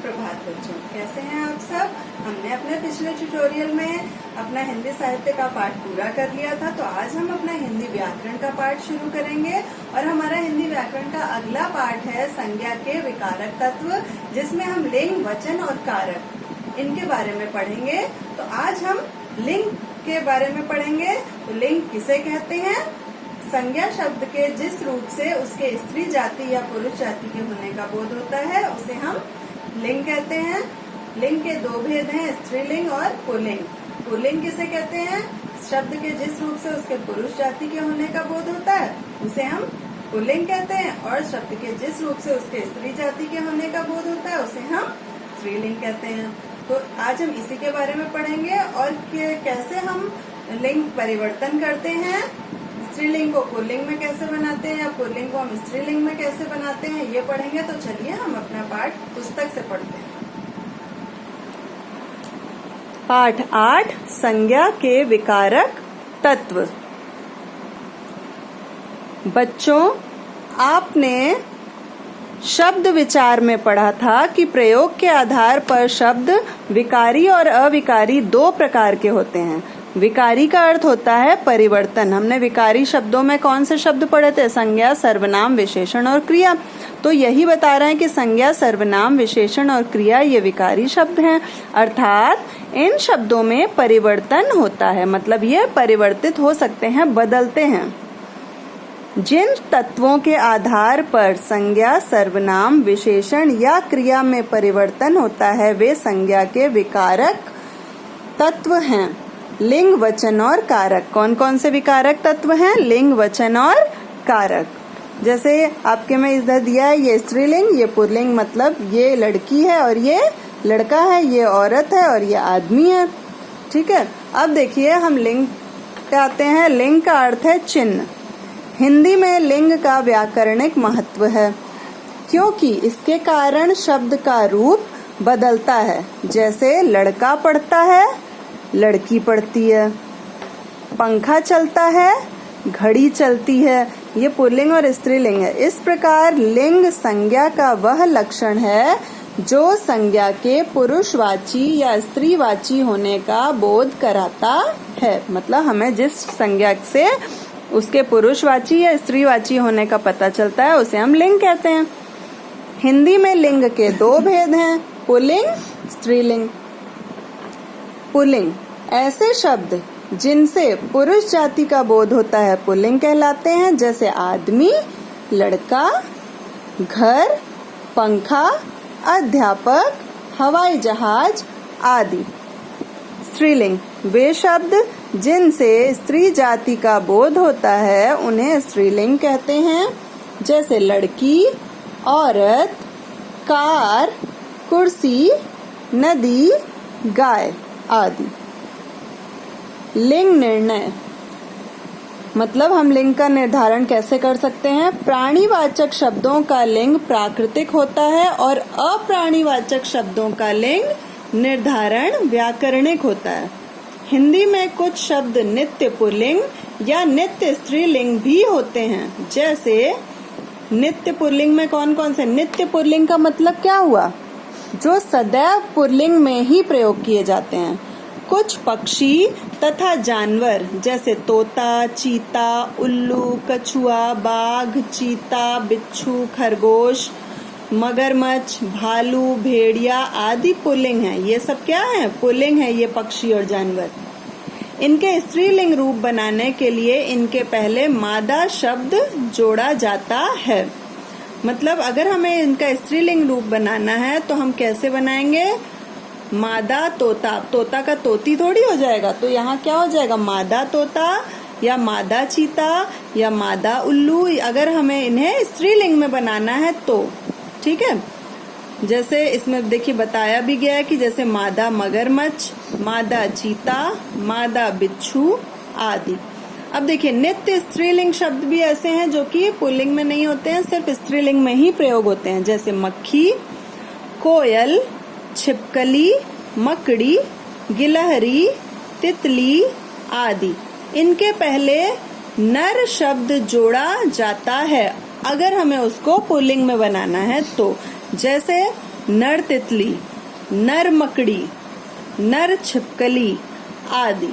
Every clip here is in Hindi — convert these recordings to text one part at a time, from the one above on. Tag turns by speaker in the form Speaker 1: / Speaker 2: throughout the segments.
Speaker 1: सुप्रभात बच्चों, कैसे हैं आप सब। हमने अपने पिछले ट्यूटोरियल में अपना हिंदी साहित्य का पाठ पूरा कर लिया था, तो आज हम अपना हिंदी व्याकरण का पाठ शुरू करेंगे। और हमारा हिंदी व्याकरण का अगला पाठ है संज्ञा के विकारक तत्व, जिसमें हम लिंग, वचन और कारक इनके बारे में पढ़ेंगे। तो आज हम लिंग के बारे में पढ़ेंगे। तो लिंग किसे कहते हैं? संज्ञा शब्द के जिस रूप से उसके स्त्री जाति या पुरुष जाति के होने का बोध होता है उसे हम लिंग कहते हैं। लिंग के दो भेद हैं, स्त्रीलिंग और पुल्लिंग। पुल्लिंग किसे कहते हैं? शब्द के जिस रूप से उसके पुरुष जाति के होने का बोध होता है उसे हम पुल्लिंग कहते हैं, और शब्द के जिस रूप से उसके स्त्री जाति के होने का बोध होता है उसे हम स्त्रीलिंग कहते हैं। तो आज हम इसी के बारे में पढ़ेंगे और कैसे हम लिंग परिवर्तन करते हैं, स्त्रीलिंग को पुल्लिंग में कैसे बनाते हैं या पुल्लिंग को हम स्त्रीलिंग में कैसे बनाते हैं, ये पढ़ेंगे। तो चलिए हम अपना पाठ पुस्तक से पढ़ते हैं।
Speaker 2: पाठ 8, संज्ञा के विकारक तत्व। बच्चों, आपने शब्द विचार में पढ़ा था कि प्रयोग के आधार पर शब्द विकारी और अविकारी दो प्रकार के होते हैं। विकारी का अर्थ होता है परिवर्तन। हमने विकारी शब्दों में कौन से शब्द पढ़े थे? संज्ञा, सर्वनाम, विशेषण और क्रिया। तो यही बता रहे हैं कि संज्ञा, सर्वनाम, विशेषण और क्रिया ये विकारी शब्द हैं, अर्थात इन शब्दों में परिवर्तन होता है, मतलब ये परिवर्तित हो सकते हैं, बदलते हैं। जिन तत्वों के आधार पर संज्ञा, सर्वनाम, विशेषण या क्रिया में परिवर्तन होता है वे संज्ञा के विकारक तत्व हैं। लिंग, वचन और कारक। कौन कौन से विकारक तत्व हैं? लिंग, वचन और कारक। जैसे आपके में इधर दिया है, ये स्त्रीलिंग, ये पुल्लिंग, मतलब ये लड़की है और ये लड़का है, ये औरत है और ये आदमी है। ठीक है, अब देखिए हम लिंग पे आते हैं। लिंग का अर्थ है चिन्ह। हिंदी में लिंग का व्याकरणिक महत्व है क्योंकि इसके कारण शब्द का रूप बदलता है। जैसे लड़का पढ़ता है, लड़की पढ़ती है, पंखा चलता है, घड़ी चलती है। ये पुल्लिंग और स्त्रीलिंग है। इस प्रकार लिंग संज्ञा का वह लक्षण है जो संज्ञा के पुरुषवाची या स्त्रीवाची होने का बोध कराता है। मतलब हमें जिस संज्ञा से उसके पुरुषवाची या स्त्रीवाची होने का पता चलता है उसे हम लिंग कहते हैं। हिंदी में लिंग के दो भेद हैं, पुल्लिंग, स्त्रीलिंग। पुल्लिंग ऐसे शब्द जिनसे पुरुष जाति का बोध होता है पुल्लिंग कहलाते हैं, जैसे आदमी, लड़का, घर, पंखा, अध्यापक, हवाई जहाज आदि। स्त्रीलिंग वे शब्द जिनसे स्त्री जाति का बोध होता है उन्हें स्त्रीलिंग कहते हैं, जैसे लड़की, औरत, कार, कुर्सी, नदी, गाय आदि। लिंग निर्णय, मतलब हम लिंग का निर्धारण कैसे कर सकते हैं? प्राणीवाचक शब्दों का लिंग प्राकृतिक होता है और अप्राणीवाचक शब्दों का लिंग निर्धारण व्याकरणिक होता है। हिंदी में कुछ शब्द नित्य पुल्लिंग या नित्य स्त्रीलिंग भी होते हैं। जैसे नित्य पुल्लिंग में कौन कौन से? नित्य पुल्लिंग का मतलब क्या हुआ? जो सदैव पुल्लिंग में ही प्रयोग किए जाते हैं। कुछ पक्षी तथा जानवर जैसे तोता, चीता, उल्लू, कछुआ, बाघ, चीता, बिच्छू, खरगोश, मगरमच्छ, भालू, भेड़िया आदि पुल्लिंग है। ये सब क्या है? पुल्लिंग है, ये पक्षी और जानवर। इनके स्त्रीलिंग रूप बनाने के लिए इनके पहले मादा शब्द जोड़ा जाता है। मतलब अगर हमें इनका स्त्रीलिंग रूप बनाना है तो हम कैसे बनाएंगे? मादा तोता, तोता का तोती थोड़ी हो जाएगा, तो यहाँ क्या हो जाएगा? मादा तोता या मादा चीता या मादा उल्लू। अगर हमें इन्हें स्त्रीलिंग में बनाना है तो ठीक है। जैसे इसमें देखिए बताया भी गया है कि जैसे मादा मगरमच्छ, मादा चीता, मादा बिच्छू आदि। अब देखिए नित्य स्त्रीलिंग शब्द भी ऐसे हैं जो कि पुल्लिंग में नहीं होते हैं, सिर्फ स्त्रीलिंग में ही प्रयोग होते हैं। जैसे मक्खी, कोयल, छिपकली, मकड़ी, गिलहरी, तितली आदि। इनके पहले नर शब्द जोड़ा जाता है अगर हमें उसको पुल्लिंग में बनाना है तो। जैसे नर तितली, नर मकड़ी, नर छिपकली आदि।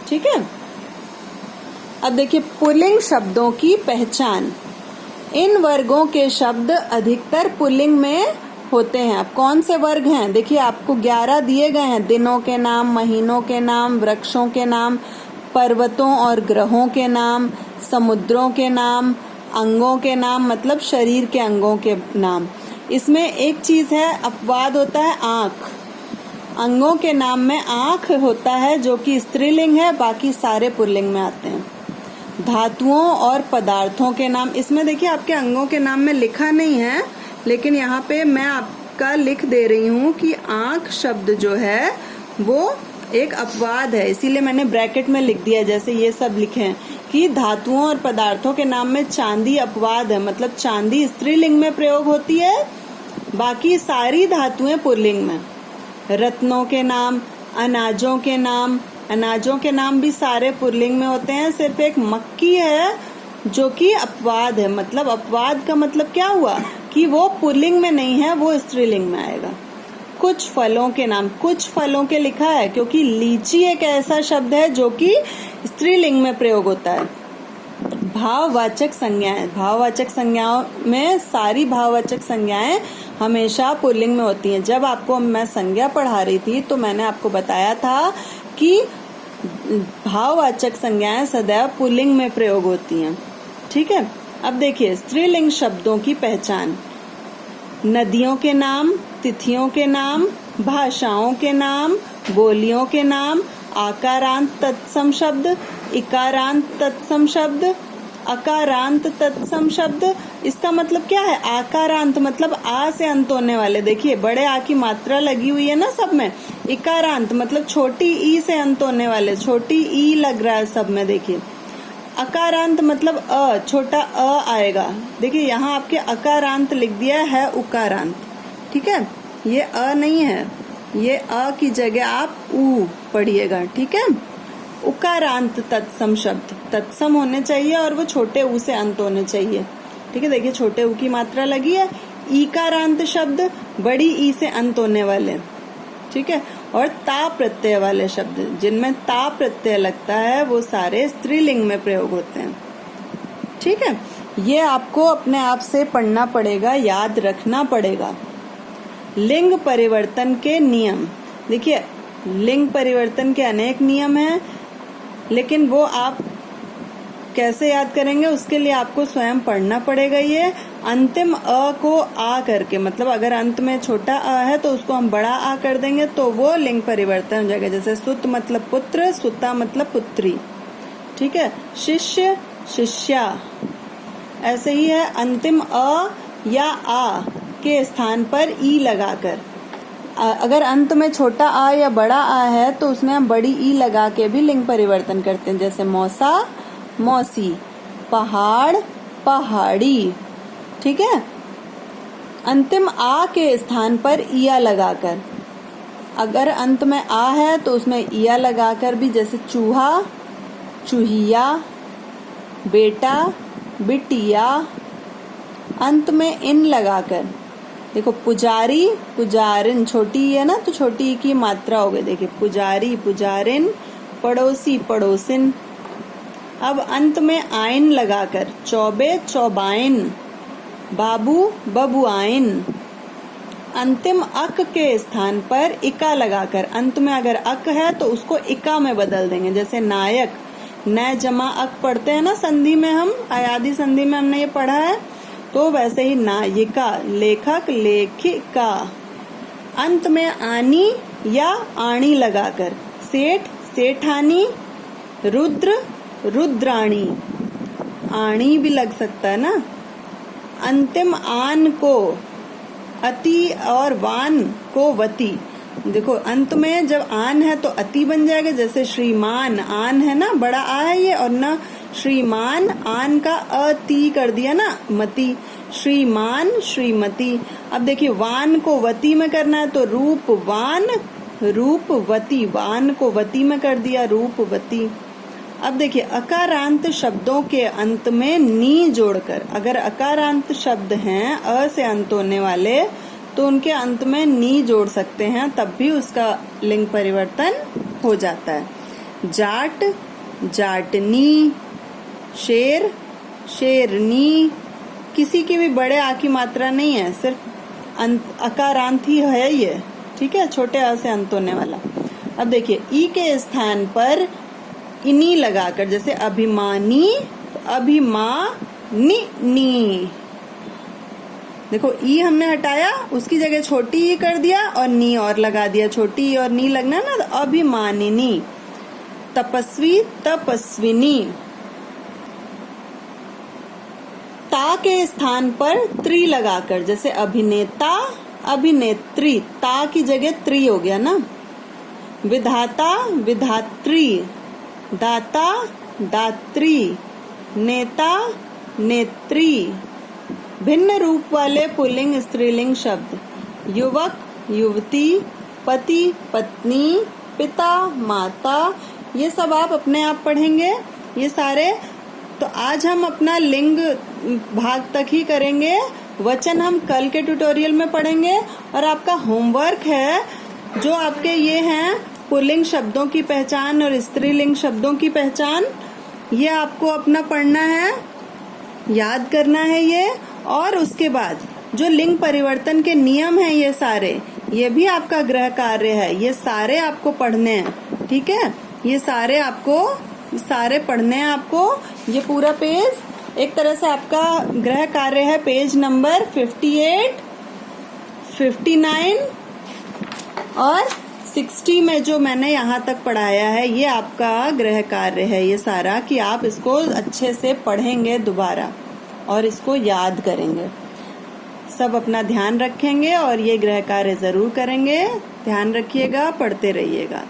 Speaker 2: ठीक है। अब देखिए पुल्लिंग शब्दों की पहचान। इन वर्गों के शब्द अधिकतर पुल्लिंग में होते हैं। अब कौन से वर्ग हैं? देखिए आपको 11 दिए गए हैं। दिनों के नाम, महीनों के नाम, वृक्षों के नाम, पर्वतों और ग्रहों के नाम, समुद्रों के नाम, अंगों के नाम मतलब शरीर के अंगों के नाम। इसमें एक चीज है, अपवाद होता है आंख। अंगों के नाम में आंख होता है जो कि स्त्रीलिंग है, बाकी सारे पुल्लिंग में आते हैं। धातुओं और पदार्थों के नाम, इसमें देखिए आपके अंगों के नाम में लिखा नहीं है, लेकिन यहाँ पे मैं आपका लिख दे रही हूँ कि आंख शब्द जो है वो एक अपवाद है, इसीलिए मैंने ब्रैकेट में लिख दिया। जैसे ये सब लिखे हैं कि धातुओं और पदार्थों के नाम में चांदी अपवाद है, मतलब चांदी स्त्रीलिंग में प्रयोग होती है, बाकी सारी धातुएं पुल्लिंग में। रत्नों के नाम, अनाजों के नाम, अनाजों के नाम भी सारे पुल्लिंग में होते हैं। सिर्फ एक मक्की है जो कि अपवाद है। मतलब अपवाद का मतलब क्या हुआ कि वो पुल्लिंग में नहीं है, वो स्त्रीलिंग में आएगा। कुछ फलों के नाम, कुछ फलों के लिखा है क्योंकि लीची एक ऐसा शब्द है जो कि स्त्रीलिंग में प्रयोग होता है। भाववाचक संज्ञाएं, भाववाचक संज्ञाओं में सारी भाववाचक संज्ञाएं हमेशा पुल्लिंग में होती हैं। जब आपको मैं संज्ञा पढ़ा रही थी तो मैंने आपको बताया था कि भाववाचक संज्ञाएं सदैव पुल्लिंग में प्रयोग होती हैं। ठीक है। अब देखिए स्त्रीलिंग शब्दों की पहचान। नदियों के नाम, तिथियों के नाम, भाषाओं के नाम, बोलियों के नाम, आकारांत तत्सम शब्द, इकारांत तत्सम शब्द, अकारांत तत्सम शब्द। इसका मतलब क्या है? आकारांत मतलब आ से अंत होने वाले। देखिए बड़े आ की मात्रा लगी हुई है ना सब में। इकारांत मतलब छोटी ई से अंत होने वाले, छोटी ई लग रहा है सब में। देखिए अकारांत मतलब अ, छोटा अ आएगा। देखिए यहाँ आपके अकारांत लिख दिया है उकारांत। ठीक है, ये अ नहीं है, ये अ की जगह आप ऊ पढ़िएगा। ठीक है। उकारांत तत्सम शब्द, तत्सम होने चाहिए और वो छोटे ऊ से अंत होने चाहिए। ठीक है, देखिए छोटे ऊ की मात्रा लगी है। ईकारांत शब्द बड़ी ई से अंत होने वाले। ठीक है। और ता प्रत्यय वाले शब्द जिनमें ता प्रत्यय लगता है वो सारे स्त्रीलिंग में प्रयोग होते हैं। ठीक है, ये आपको अपने आप से पढ़ना पड़ेगा, याद रखना पड़ेगा। लिंग परिवर्तन के नियम। देखिए लिंग परिवर्तन के अनेक नियम हैं, लेकिन वो आप कैसे याद करेंगे उसके लिए आपको स्वयं पढ़ना पड़ेगा। ये अंतिम अ को आ करके, मतलब अगर अंत में छोटा अ है तो उसको हम बड़ा आ कर देंगे तो वो लिंग परिवर्तन हो जाएगा। जैसे सुत मतलब पुत्र, सुता मतलब पुत्री। ठीक है। शिष्य, शिष्या। ऐसे ही है अंतिम अ या आ के स्थान पर ई लगाकर। अगर अंत में छोटा आ या बड़ा आ है तो उसमें हम बड़ी ई लगा के भी लिंग परिवर्तन करते हैं। जैसे मौसा, मौसी, पहाड़, पहाड़ी। ठीक है। अंतिम आ के स्थान पर इया लगाकर। अगर अंत में आ है तो उसमें इया लगाकर भी, जैसे चूहा, चूहिया, बेटा, बिटिया। अंत में इन लगाकर। देखो पुजारी, पुजारिन, छोटी है ना तो छोटी की मात्रा हो गई। देखिए पुजारी, पुजारिन, पड़ोसी, पड़ोसिन। अब अंत में आइन लगाकर चौबे, चौबाइन, बाबू, बबुआइन। अंतिम अक के स्थान पर इका लगाकर। अंत में अगर अक है तो उसको इका में बदल देंगे। जैसे नायक, न जमा अक पढ़ते हैं ना संधि में, हम अयादी संधि में हमने ये पढ़ा है, तो वैसे ही नायिका, लेखक, लेखिका। अंत में आनी या आणी लगाकर। सेठ, सेठानी, रुद्र, रुद्राणी। आणी भी लग सकता है ना। अंतिम आन को अति और वान को वती। देखो अंत में जब आन है तो अति बन जाएगा। जैसे श्रीमान, आन है ना, बड़ा आ है ये, और ना श्रीमान, आन का अति कर दिया ना, मति। श्रीमान, श्रीमती। अब देखिए वान को वती में करना है तो रूपवान, रूपवती। वान को वती में कर दिया, रूपवती। अब देखिए अकारांत शब्दों के अंत में नी जोड़कर, अगर अकारांत शब्द हैं अ से अंत होने वाले तो उनके अंत में नी जोड़ सकते हैं, तब भी उसका लिंग परिवर्तन हो जाता है। जाट, जाटनी, शेर, शेरनी। किसी की भी बड़े आ की मात्रा नहीं है, सिर्फ अकारांत ही है ये, ठीक है, छोटे अ से अंत होने वाला। अब देखिए ई के स्थान पर इनी लगाकर, जैसे अभिमानी, तो अभिमानी नी। देखो ई हमने हटाया, उसकी जगह छोटी ई कर दिया और नी और लगा दिया। छोटी ई और नी लगना ना, तो अभिमानिनी। तपस्वी, तपस्विनी। ता के स्थान पर त्रि लगाकर, जैसे अभिनेता, अभिनेत्री। ता की जगह त्रि हो गया ना। विधाता, विधात्री। दाता, दात्री। नेता, नेत्री। भिन्न रूप वाले पुल्लिंग स्त्रीलिंग शब्द, युवक, युवती, पति, पत्नी, पिता, माता। ये सब आप अपने आप पढ़ेंगे ये सारे। तो आज हम अपना लिंग भाग तक ही करेंगे, वचन हम कल के ट्यूटोरियल में पढ़ेंगे। और आपका होमवर्क है जो आपके ये हैं पुल्लिंग शब्दों की पहचान और स्त्रीलिंग शब्दों की पहचान, ये आपको अपना पढ़ना है, याद करना है ये। और उसके बाद जो लिंग परिवर्तन के नियम हैं ये सारे, ये भी आपका गृह कार्य है, ये सारे आपको पढ़ने हैं, ठीक है। ये सारे पढ़ने हैं आपको। ये पूरा पेज एक तरह से आपका गृह कार्य है। पेज नंबर 58, 59 और 60 में जो मैंने यहाँ तक पढ़ाया है, ये आपका गृह कार्य है ये सारा, कि आप इसको अच्छे से पढ़ेंगे दोबारा और इसको याद करेंगे। सब अपना ध्यान रखेंगे और ये गृह कार्य जरूर करेंगे। ध्यान रखिएगा, पढ़ते रहिएगा।